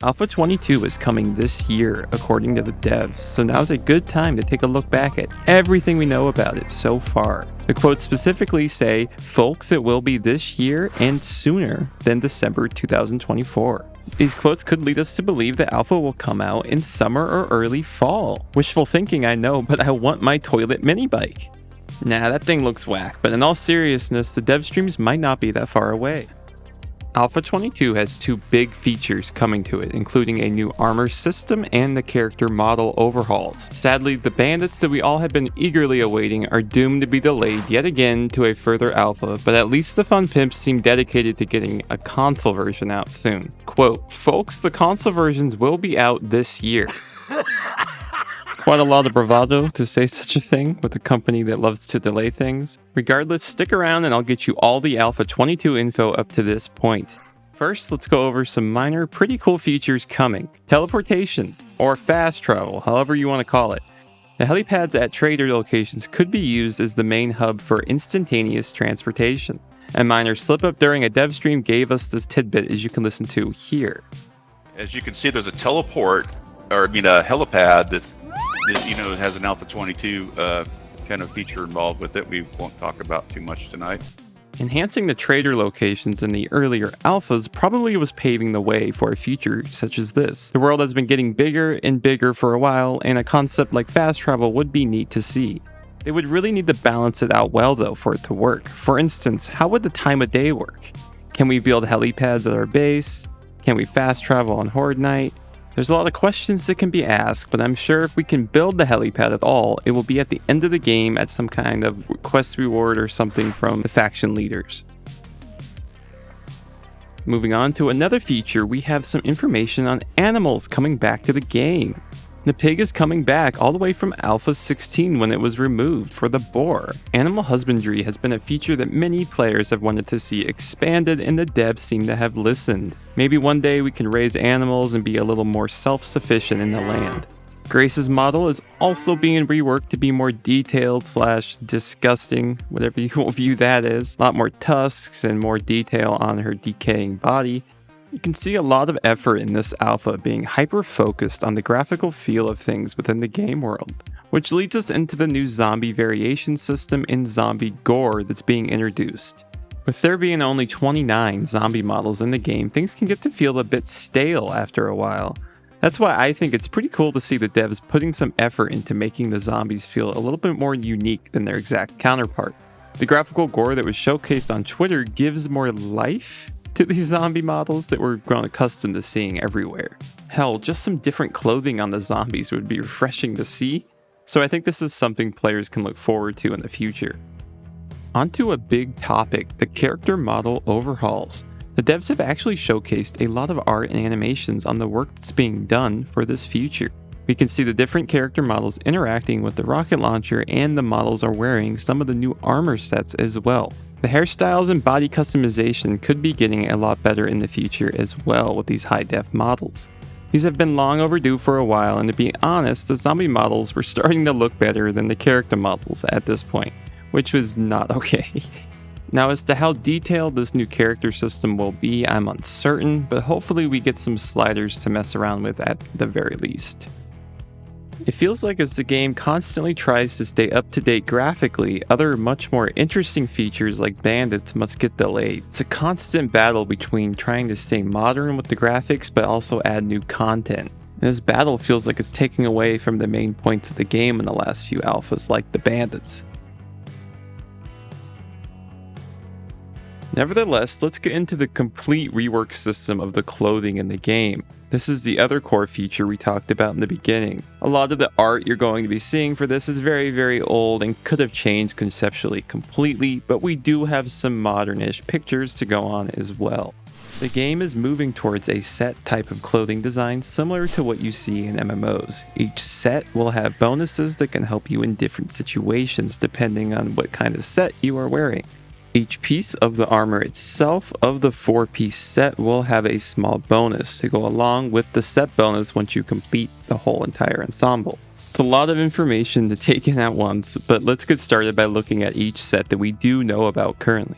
Alpha 22 is coming this year, according to the devs, so now's a good time to take a look back at everything we know about it so far. The quotes specifically say, "Folks, it will be this year and sooner than December 2024. These quotes could lead us to believe that Alpha will come out in summer or early fall. Wishful thinking, I know, but I want my toilet mini bike. Nah, that thing looks whack, but in all seriousness, the dev streams might not be that far away. Alpha 22 has two big features coming to it, including a new armor system and the character model overhauls. Sadly, the bandits that we all have been eagerly awaiting are doomed to be delayed yet again to a further alpha, but at least the fun pimps seem dedicated to getting a console version out soon. Quote, "Folks, the console versions will be out this year." Quite a lot of bravado to say such a thing with a company that loves to delay things. Regardless, stick around and I'll get you all the Alpha 22 info up to this point. First, let's go over some minor, pretty cool features coming. Teleportation, or fast travel, however you want to call it. The helipads at trader locations could be used as the main hub for instantaneous transportation. A minor slip-up during a dev stream gave us this tidbit, as you can listen to here. As you can see, there's a helipad that has an Alpha 22 kind of feature involved with it. We won't talk about too much tonight. Enhancing the trader locations in the earlier alphas probably was paving the way for a feature such as this. The world has been getting bigger and bigger for a while, and a concept like fast travel would be neat to see. They would really need to balance it out well though for it to work. For instance, how would the time of day work? Can we build helipads at our base? Can we fast travel on Horde Night? There's a lot of questions that can be asked, but I'm sure if we can build the helipad at all, it will be at the end of the game at some kind of quest reward or something from the faction leaders. Moving on to another feature, we have some information on animals coming back to the game. The pig is coming back all the way from Alpha 16 when it was removed for the boar. Animal husbandry has been a feature that many players have wanted to see expanded, and the devs seem to have listened. Maybe one day we can raise animals and be a little more self-sufficient in the land. Grace's model is also being reworked to be more detailed / disgusting, whatever you will view that as. A lot more tusks and more detail on her decaying body. You can see a lot of effort in this alpha being hyper-focused on the graphical feel of things within the game world, which leads us into the new zombie variation system and zombie gore that's being introduced. With there being only 29 zombie models in the game, things can get to feel a bit stale after a while. That's why I think it's pretty cool to see the devs putting some effort into making the zombies feel a little bit more unique than their exact counterpart. The graphical gore that was showcased on Twitter gives more life to these zombie models that we're grown accustomed to seeing everywhere. Hell, just some different clothing on the zombies would be refreshing to see, so I think this is something players can look forward to in the future. Onto a big topic, the character model overhauls. The devs have actually showcased a lot of art and animations on the work that's being done for this feature. We can see the different character models interacting with the rocket launcher, and the models are wearing some of the new armor sets as well. The hairstyles and body customization could be getting a lot better in the future as well with these high-def models. These have been long overdue for a while, and to be honest, the zombie models were starting to look better than the character models at this point, which was not okay. Now, as to how detailed this new character system will be, I'm uncertain, but hopefully we get some sliders to mess around with at the very least. It feels like as the game constantly tries to stay up to date graphically, other much more interesting features like bandits must get delayed. It's a constant battle between trying to stay modern with the graphics but also add new content. And this battle feels like it's taking away from the main points of the game in the last few alphas, like the bandits. Nevertheless, let's get into the complete rework system of the clothing in the game. This is the other core feature we talked about in the beginning. A lot of the art you're going to be seeing for this is very, very old and could have changed conceptually completely, but we do have some modern-ish pictures to go on as well. The game is moving towards a set type of clothing design similar to what you see in MMOs. Each set will have bonuses that can help you in different situations depending on what kind of set you are wearing. Each piece of the armor itself of the 4-piece set will have a small bonus to go along with the set bonus once you complete the whole entire ensemble. It's a lot of information to take in at once, but let's get started by looking at each set that we do know about currently.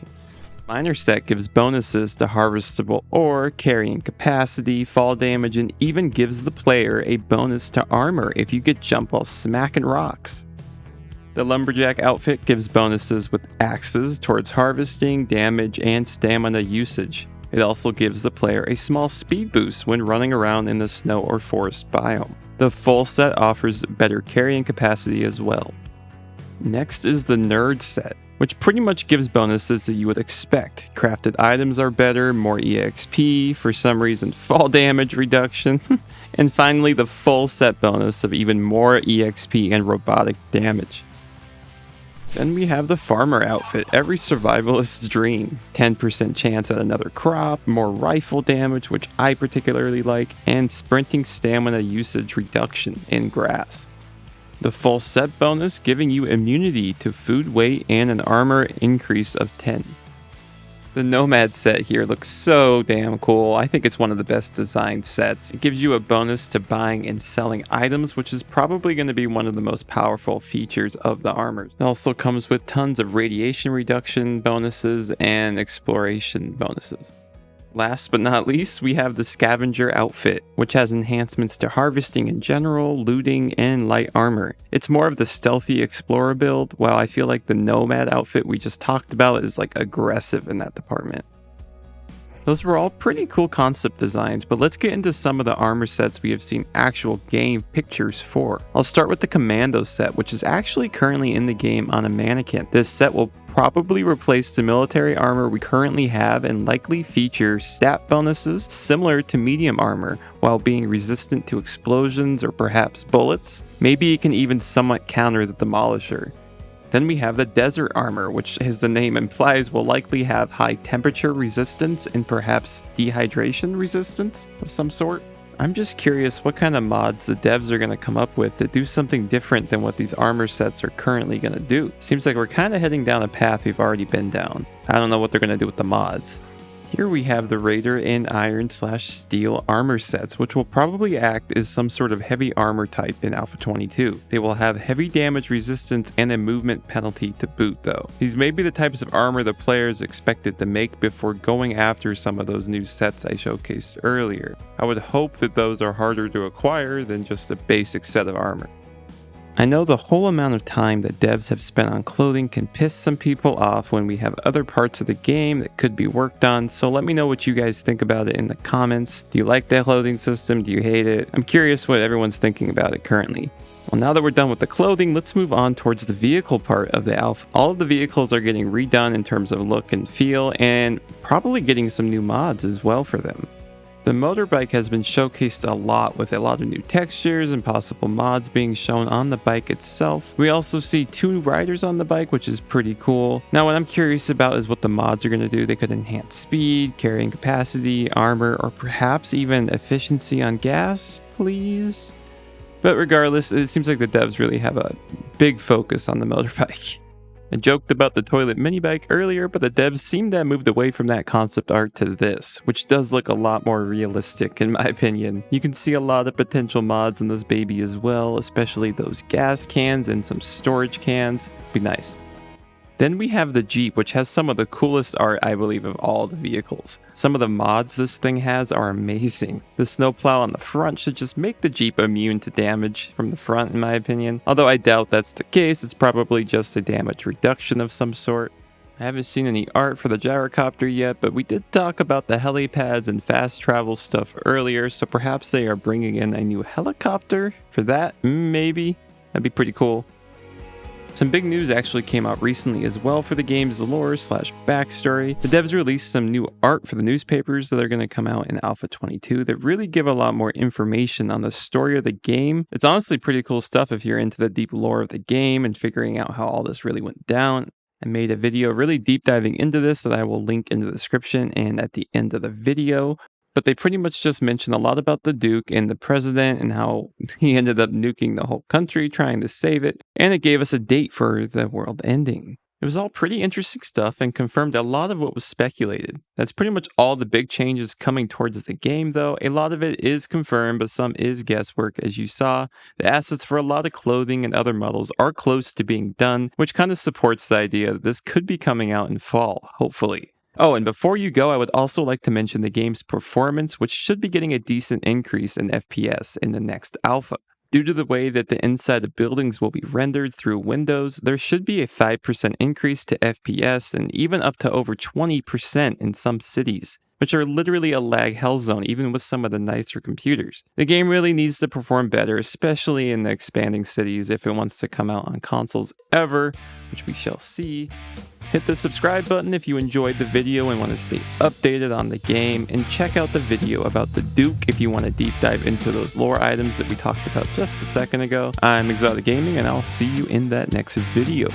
Miner set gives bonuses to harvestable ore, carrying capacity, fall damage, and even gives the player a bonus to armor if you get jump while smacking rocks. The Lumberjack outfit gives bonuses with axes towards harvesting, damage, and stamina usage. It also gives the player a small speed boost when running around in the snow or forest biome. The full set offers better carrying capacity as well. Next is the Nerd set, which pretty much gives bonuses that you would expect. Crafted items are better, more EXP, for some reason fall damage reduction, and finally the full set bonus of even more EXP and robotic damage. Then we have the Farmer outfit, every survivalist's dream. 10% chance at another crop, more rifle damage, which I particularly like, and sprinting stamina usage reduction in grass. The full set bonus giving you immunity to food weight and an armor increase of 10. The Nomad set here looks so damn cool. I think it's one of the best designed sets. It gives you a bonus to buying and selling items, which is probably going to be one of the most powerful features of the armors. It also comes with tons of radiation reduction bonuses and exploration bonuses. Last but not least, we have the Scavenger outfit, which has enhancements to harvesting in general, looting, and light armor. It's more of the stealthy explorer build, while I feel like the Nomad outfit we just talked about is like aggressive in that department. Those were all pretty cool concept designs, but let's get into some of the armor sets we have seen actual game pictures for. I'll start with the Commando set, which is actually currently in the game on a mannequin. This set will probably replace the military armor we currently have and likely feature stat bonuses similar to medium armor while being resistant to explosions or perhaps bullets. Maybe it can even somewhat counter the Demolisher. Then we have the desert armor, which as the name implies will likely have high temperature resistance and perhaps dehydration resistance of some sort. I'm just curious what kind of mods the devs are going to come up with that do something different than what these armor sets are currently going to do. Seems like we're kind of heading down a path we've already been down. I don't know what they're going to do with the mods. Here we have the Raider and Iron/Steel armor sets, which will probably act as some sort of heavy armor type in Alpha 22. They will have heavy damage resistance and a movement penalty to boot though. These may be the types of armor the players expected to make before going after some of those new sets I showcased earlier. I would hope that those are harder to acquire than just a basic set of armor. I know the whole amount of time that devs have spent on clothing can piss some people off when we have other parts of the game that could be worked on, so let me know what you guys think about it in the comments. Do you like the clothing system? Do you hate it? I'm curious what everyone's thinking about it currently. Well, now that we're done with the clothing, let's move on towards the vehicle part of the Alpha. All of the vehicles are getting redone in terms of look and feel, and probably getting some new mods as well for them. The motorbike has been showcased a lot with a lot of new textures and possible mods being shown on the bike itself. We also see 2 riders on the bike, which is pretty cool. Now what I'm curious about is what the mods are going to do. They could enhance speed, carrying capacity, armor, or perhaps even efficiency on gas, please? But regardless, it seems like the devs really have a big focus on the motorbike. I joked about the toilet mini bike earlier, but the devs seem to have moved away from that concept art to this, which does look a lot more realistic in my opinion. You can see a lot of potential mods in this baby as well, especially those gas cans and some storage cans. Be nice. Then we have the Jeep, which has some of the coolest art, I believe, of all the vehicles. Some of the mods this thing has are amazing. The snowplow on the front should just make the Jeep immune to damage from the front, in my opinion. Although I doubt that's the case, it's probably just a damage reduction of some sort. I haven't seen any art for the gyrocopter yet, but we did talk about the helipads and fast travel stuff earlier, so perhaps they are bringing in a new helicopter for that, maybe? That'd be pretty cool. Some big news actually came out recently as well for the game's lore/backstory. The devs released some new art for the newspapers that are going to come out in Alpha 22 that really give a lot more information on the story of the game. It's honestly pretty cool stuff if you're into the deep lore of the game and figuring out how all this really went down. I made a video really deep diving into this that I will link in the description and at the end of the video. But they pretty much just mention a lot about the Duke and the president and how he ended up nuking the whole country trying to save it, and it gave us a date for the world ending. It was all pretty interesting stuff and confirmed a lot of what was speculated. That's pretty much all the big changes coming towards the game though. A lot of it is confirmed, but some is guesswork as you saw. The assets for a lot of clothing and other models are close to being done, which kind of supports the idea that this could be coming out in fall, hopefully. Oh, and before you go, I would also like to mention the game's performance, which should be getting a decent increase in FPS in the next alpha. Due to the way that the inside of buildings will be rendered through windows, there should be a 5% increase to FPS and even up to over 20% in some cities, which are literally a lag hellzone even with some of the nicer computers. The game really needs to perform better, especially in the expanding cities if it wants to come out on consoles ever, which we shall see. Hit the subscribe button if you enjoyed the video and want to stay updated on the game, and check out the video about the Duke if you want to deep dive into those lore items that we talked about just a second ago. I'm Exotic Gaming, and I'll see you in that next video.